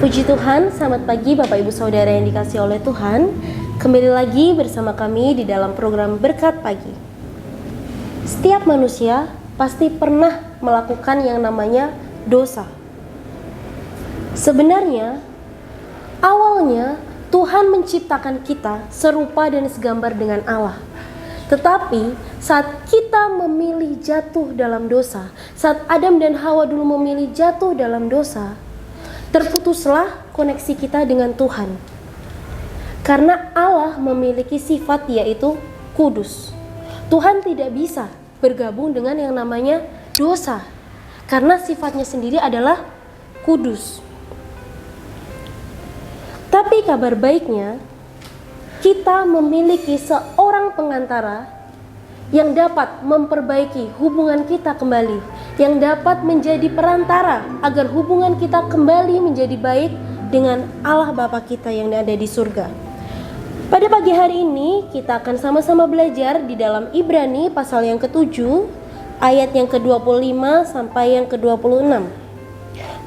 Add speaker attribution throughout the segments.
Speaker 1: Puji Tuhan, selamat pagi Bapak Ibu Saudara yang dikasihi oleh Tuhan. Kembali lagi bersama kami di dalam program Berkat Pagi. Setiap manusia pasti pernah melakukan yang namanya dosa. Sebenarnya, awalnya Tuhan menciptakan kita serupa dan segambar dengan Allah. Tetapi saat kita memilih jatuh dalam dosa, saat Adam dan Hawa dulu memilih jatuh dalam dosa, terputuslah koneksi kita dengan Tuhan. Karena Allah memiliki sifat yaitu kudus. Tuhan tidak bisa bergabung dengan yang namanya dosa. Karena sifatnya sendiri adalah kudus. Tapi kabar baiknya, kita memiliki seorang pengantara yang dapat memperbaiki hubungan kita kembali, yang dapat menjadi perantara agar hubungan kita kembali menjadi baik dengan Allah Bapa kita yang ada di surga. Pada pagi hari ini kita akan sama-sama belajar di dalam Ibrani pasal yang ke-7 ayat yang ke-25 sampai yang ke-26.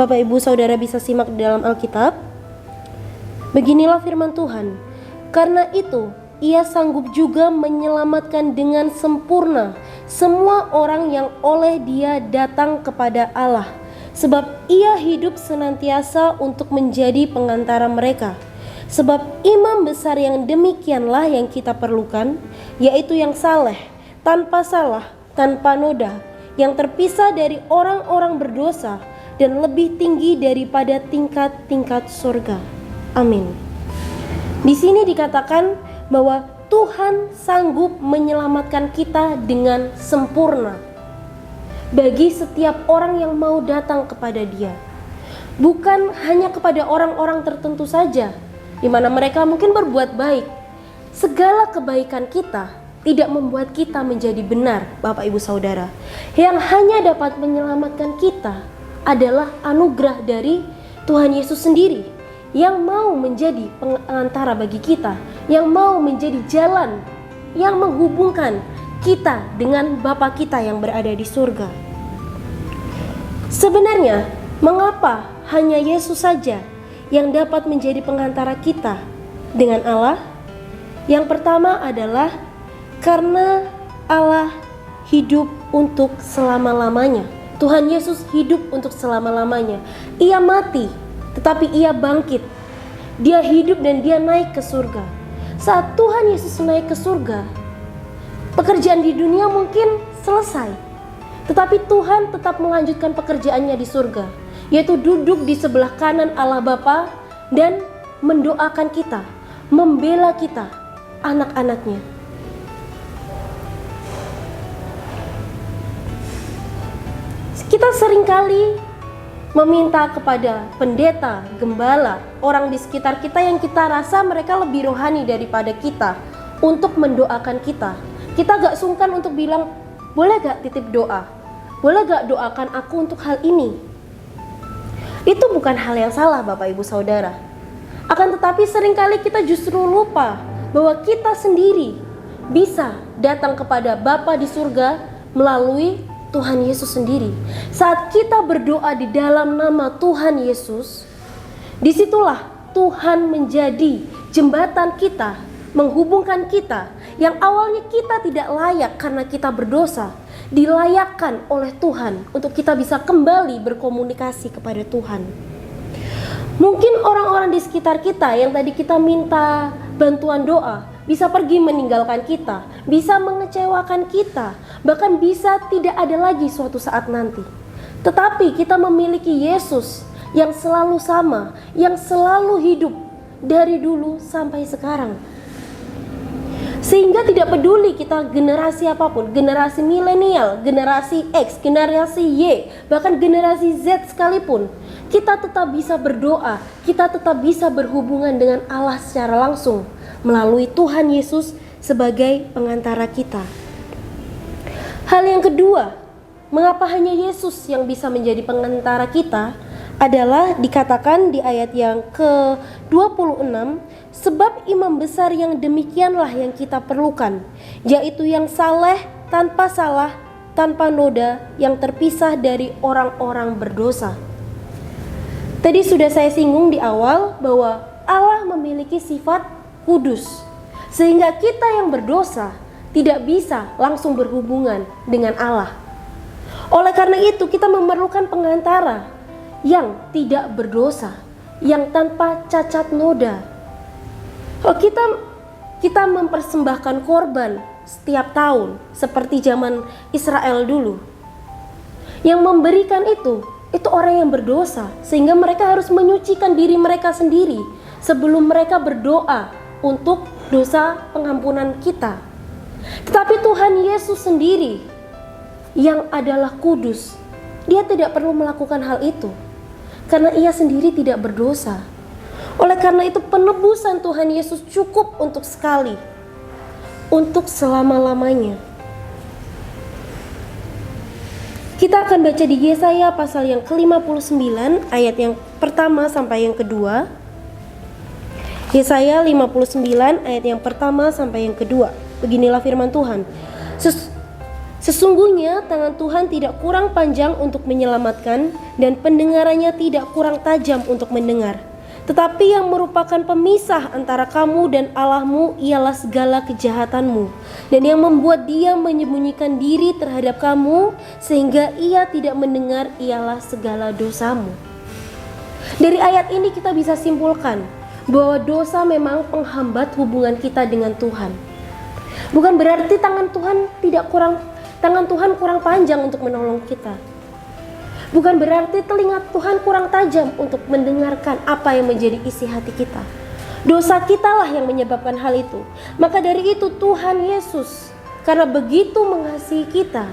Speaker 1: Bapak Ibu Saudara bisa simak di dalam Alkitab. Beginilah firman Tuhan. Karena itu Ia sanggup juga menyelamatkan dengan sempurna semua orang yang oleh Dia datang kepada Allah, sebab Ia hidup senantiasa untuk menjadi pengantara mereka. Sebab imam besar yang demikianlah yang kita perlukan, yaitu yang saleh, tanpa salah, tanpa noda, yang terpisah dari orang-orang berdosa dan lebih tinggi daripada tingkat-tingkat surga. Amin. Di sini dikatakan bahwa Tuhan sanggup menyelamatkan kita dengan sempurna bagi setiap orang yang mau datang kepada Dia. Bukan hanya kepada orang-orang tertentu saja, di mana mereka mungkin berbuat baik. Segala kebaikan kita tidak membuat kita menjadi benar, Bapak Ibu Saudara. Yang hanya dapat menyelamatkan kita adalah anugerah dari Tuhan Yesus sendiri, yang mau menjadi pengantara bagi kita, yang mau menjadi jalan yang menghubungkan kita dengan Bapa kita yang berada di surga. Sebenarnya, mengapa hanya Yesus saja yang dapat menjadi pengantara kita dengan Allah? Yang pertama adalah karena Allah hidup untuk selama-lamanya. Tuhan Yesus hidup untuk selama-lamanya. Ia mati, tetapi Ia bangkit. Dia hidup dan Dia naik ke surga. Saat Tuhan Yesus naik ke surga, pekerjaan di dunia mungkin selesai, tetapi Tuhan tetap melanjutkan pekerjaannya di surga, yaitu duduk di sebelah kanan Allah Bapa dan mendoakan kita, membela kita, anak-anaknya. Kita seringkali meminta kepada pendeta, gembala, orang di sekitar kita yang kita rasa mereka lebih rohani daripada kita untuk mendoakan kita. Kita gak sungkan untuk bilang, boleh gak titip doa? Boleh gak doakan aku untuk hal ini? Itu bukan hal yang salah Bapak Ibu Saudara. Akan tetapi seringkali kita justru lupa bahwa kita sendiri bisa datang kepada Bapa di surga melalui Tuhan Yesus sendiri. Saat kita berdoa di dalam nama Tuhan Yesus, disitulah Tuhan menjadi jembatan kita, menghubungkan kita yang awalnya kita tidak layak karena kita berdosa, dilayakkan oleh Tuhan untuk kita bisa kembali berkomunikasi kepada Tuhan. Mungkin orang-orang di sekitar kita yang tadi kita minta bantuan doa bisa pergi meninggalkan kita, bisa mengecewakan kita, bahkan bisa tidak ada lagi suatu saat nanti. Tetapi kita memiliki Yesus yang selalu sama, yang selalu hidup dari dulu sampai sekarang. Sehingga tidak peduli kita generasi apapun, generasi milenial, generasi X, generasi Y, bahkan generasi Z sekalipun, kita tetap bisa berdoa, kita tetap bisa berhubungan dengan Allah secara langsung melalui Tuhan Yesus sebagai pengantara kita. Hal yang kedua, mengapa hanya Yesus yang bisa menjadi pengantara kita adalah dikatakan di ayat yang ke-26, sebab imam besar yang demikianlah yang kita perlukan, yaitu yang saleh, tanpa salah, tanpa noda, yang terpisah dari orang-orang berdosa. Tadi sudah saya singgung di awal bahwa Allah memiliki sifat kudus, sehingga kita yang berdosa tidak bisa langsung berhubungan dengan Allah. Oleh karena itu kita memerlukan pengantara yang tidak berdosa, yang tanpa cacat noda. Kalau kita mempersembahkan korban setiap tahun seperti zaman Israel dulu, yang memberikan itu orang yang berdosa, sehingga mereka harus menyucikan diri mereka sendiri sebelum mereka berdoa untuk dosa pengampunan kita. Tetapi Tuhan Yesus sendiri yang adalah kudus, dia tidak perlu melakukan hal itu karena ia sendiri tidak berdosa. Oleh karena itu penebusan Tuhan Yesus cukup untuk sekali, untuk selama-lamanya. Kita akan baca di Yesaya pasal yang ke-59 ayat yang pertama sampai yang kedua. Yesaya 59 ayat yang pertama sampai yang kedua. Beginilah firman Tuhan. Sesungguhnya tangan Tuhan tidak kurang panjang untuk menyelamatkan, dan pendengarannya tidak kurang tajam untuk mendengar. Tetapi yang merupakan pemisah antara kamu dan Allahmu ialah segala kejahatanmu, dan yang membuat dia menyembunyikan diri terhadap kamu sehingga ia tidak mendengar ialah segala dosamu. Dari ayat ini kita bisa simpulkan bahwa dosa memang penghambat hubungan kita dengan Tuhan. Bukan berarti tangan Tuhan kurang panjang untuk menolong kita. Bukan berarti telinga Tuhan kurang tajam untuk mendengarkan apa yang menjadi isi hati kita. Dosa kitalah yang menyebabkan hal itu. Maka dari itu Tuhan Yesus, karena begitu mengasihi kita,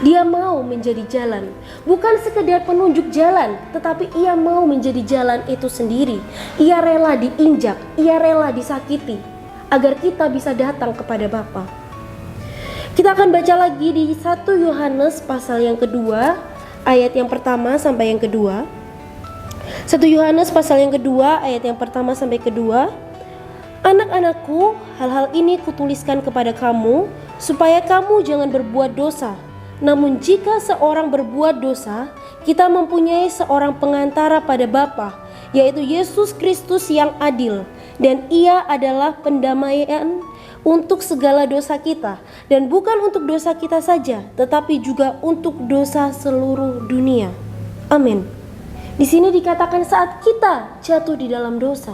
Speaker 1: dia mau menjadi jalan. Bukan sekedar penunjuk jalan, tetapi ia mau menjadi jalan itu sendiri. Ia rela diinjak, ia rela disakiti, agar kita bisa datang kepada Bapa. Kita akan baca lagi di 1 Yohanes pasal yang kedua, ayat yang pertama sampai yang kedua. 1 Yohanes pasal yang kedua ayat yang pertama sampai kedua. Anak-anakku, hal-hal ini kutuliskan kepada kamu supaya kamu jangan berbuat dosa. Namun jika seorang berbuat dosa, kita mempunyai seorang pengantara pada Bapa, yaitu Yesus Kristus yang adil, dan ia adalah pendamaian untuk segala dosa kita, dan bukan untuk dosa kita saja, tetapi juga untuk dosa seluruh dunia. Amin. Di sini dikatakan saat kita jatuh di dalam dosa,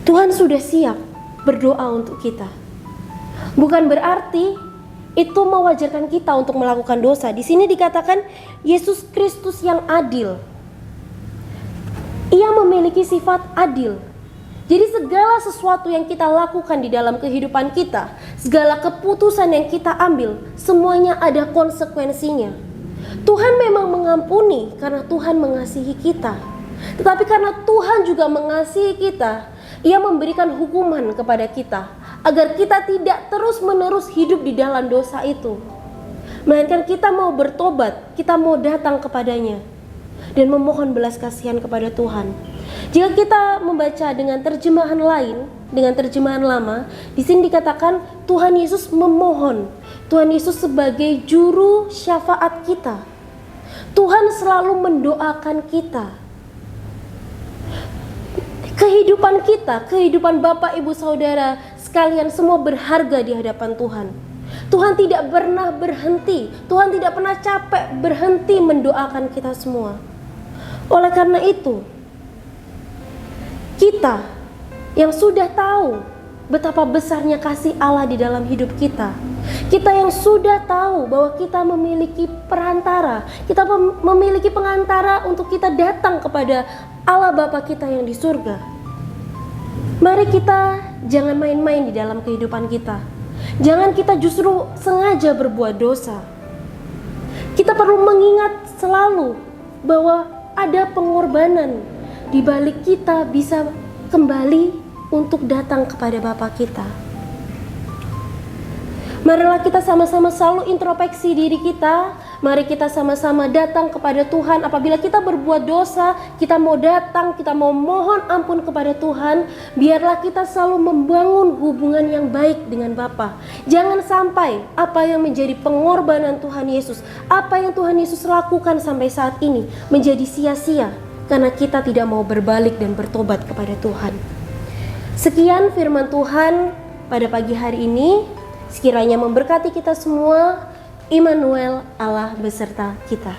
Speaker 1: Tuhan sudah siap berdoa untuk kita. Bukan berarti itu mewajarkan kita untuk melakukan dosa. Di sini dikatakan Yesus Kristus yang adil. Ia memiliki sifat adil. Jadi segala sesuatu yang kita lakukan di dalam kehidupan kita, segala keputusan yang kita ambil, semuanya ada konsekuensinya. Tuhan memang mengampuni karena Tuhan mengasihi kita. Tetapi karena Tuhan juga mengasihi kita, Ia memberikan hukuman kepada kita, agar kita tidak terus-menerus hidup di dalam dosa itu. Melainkan kita mau bertobat, kita mau datang kepadanya, dan memohon belas kasihan kepada Tuhan. Jika kita membaca dengan terjemahan lain, dengan terjemahan lama, di sini dikatakan Tuhan Yesus memohon. Tuhan Yesus sebagai juru syafaat kita. Tuhan selalu mendoakan kita. Kehidupan kita, kehidupan Bapak, Ibu, Saudara sekalian semua berharga di hadapan Tuhan. Tuhan tidak pernah berhenti, Tuhan tidak pernah capek berhenti mendoakan kita semua. Oleh karena itu, kita yang sudah tahu betapa besarnya kasih Allah di dalam hidup kita, kita yang sudah tahu bahwa kita memiliki perantara, kita memiliki pengantara untuk kita datang kepada Allah Bapa kita yang di surga. Mari kita jangan main-main di dalam kehidupan kita. Jangan kita justru sengaja berbuat dosa. Kita perlu mengingat selalu bahwa ada pengorbanan di balik kita bisa kembali untuk datang kepada Bapa kita. Marilah kita sama-sama selalu introspeksi diri kita. Mari kita sama-sama datang kepada Tuhan. Apabila kita berbuat dosa, kita mau datang, kita mau mohon ampun kepada Tuhan. Biarlah kita selalu membangun hubungan yang baik dengan Bapa. Jangan sampai apa yang menjadi pengorbanan Tuhan Yesus, apa yang Tuhan Yesus lakukan sampai saat ini menjadi sia-sia karena kita tidak mau berbalik dan bertobat kepada Tuhan. Sekian firman Tuhan pada pagi hari ini. Sekiranya memberkati kita semua. Immanuel, Allah beserta kita.